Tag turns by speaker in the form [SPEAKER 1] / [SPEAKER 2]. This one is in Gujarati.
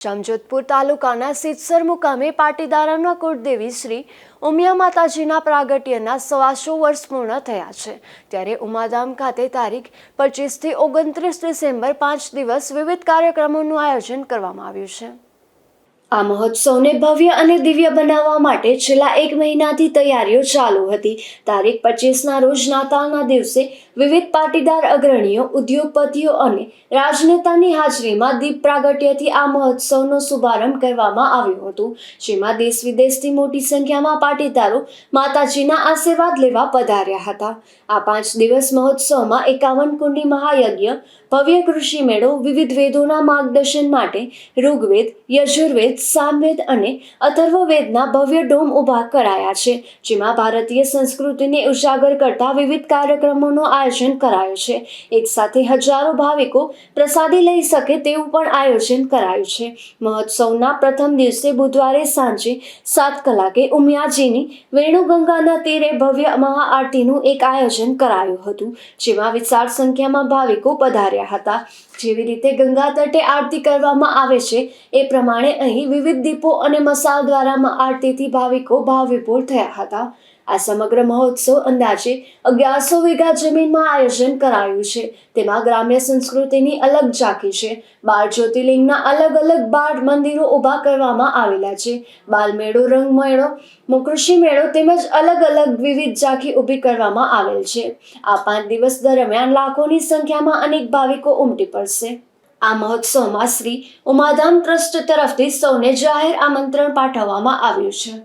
[SPEAKER 1] જામજોધપુર તાલુકાના સિત્સર મુકામે પાટીદારોના કુળદેવી શ્રી ઉમિયા માતાજીના પ્રાગટ્યના 125 વર્ષ પૂર્ણ થયા છે। ત્યારે ઉમાધામ ખાતે તારીખ 25 થી 29 ડિસેમ્બર 5 દિવસ વિવિધ કાર્યક્રમોનું આયોજન કરવામાં આવ્યું છે। આ મહોત્સવને ભવ્ય અને દિવ્ય બનાવવા માટે છેલ્લા 1 મહિનાથી તૈયારીઓ ચાલુ હતી। તારીખ 25ના રોજ નાતાલના દિવસે વિવિધ પાટીદાર અગ્રણીઓ, ઉદ્યોગપતિઓ અને રાજનેતાની હાજરીમાં દીપ પ્રાગટ્યથી આ મહોત્સવનો શુભારંભ કરવામાં આવ્યો હતો, જેમાં દેશ વિદેશથી મોટી સંખ્યામાં પાટીદારો માતાજીના આશીર્વાદ લેવા પધાર્યા હતા। આ 5 દિવસ મહોત્સવમાં 51 કુંડી મહાયજ્ઞ, ભવ્ય કૃષિ મેળો, વિવિધ વેદોના માર્ગદર્શન માટે ઋગ્વેદ, યજુર્વેદ, સામવેદ અને અથર્વવેદના ભવ્ય ડોમ ઊભા કરાયા છે, જેમાં ભારતીય સંસ્કૃતિને ઉજાગર કરતા વિવિધ કાર્યક્રમોનું આયોજન કરાયું છે। એક સાથે હજારો ભાવિકો પ્રસાદી લઈ શકે તેવું પણ આયોજન કરાયું છે। મહોત્સવના પ્રથમ દિવસે બુધવારે સાંજે 7 કલાકે ઉમિયાજીની વેણુગંગાના તીરે ભવ્ય મહાઆરતીનું એક આયોજન કરાયું હતું, જેમાં વિશાળ સંખ્યામાં ભાવિકો પધાર્યા હતા। જેવી રીતે ગંગા તટે આરતી કરવામાં આવે છે એ પ્રમાણે અહીં વિવિધ દીપો અને મસાલ દ્વારા આરતીથી ભાવિકો ભાવવિભોર થયા હતા। આ સમગ્ર મહોત્સવ અંદાજે 1100 વીઘા જમીનમાં આયોજન કરાયું છે। તેમાં ગ્રામ્ય સંસ્કૃતિની અલગ ઝાંખી છે। 12 જ્યોતિર્લિંગના અલગ અલગ 12 મંદિરો ઊભા કરવામાં આવેલા છે। બાલમેળો, રંગમેળો, કૃષિ મેળો તેમજ અલગ અલગ વિવિધ ઝાંખી ઊભી કરવામાં આવેલ છે। આ 5 દિવસ દરમિયાન લાખોની સંખ્યામાં અનેક ભાવિકો ઉમટી પડશે। આ મહોત્સવમાં શ્રી ઉમાધામ ટ્રસ્ટ તરફથી સૌને જાહેર આમંત્રણ પાઠવવામાં આવ્યું છે।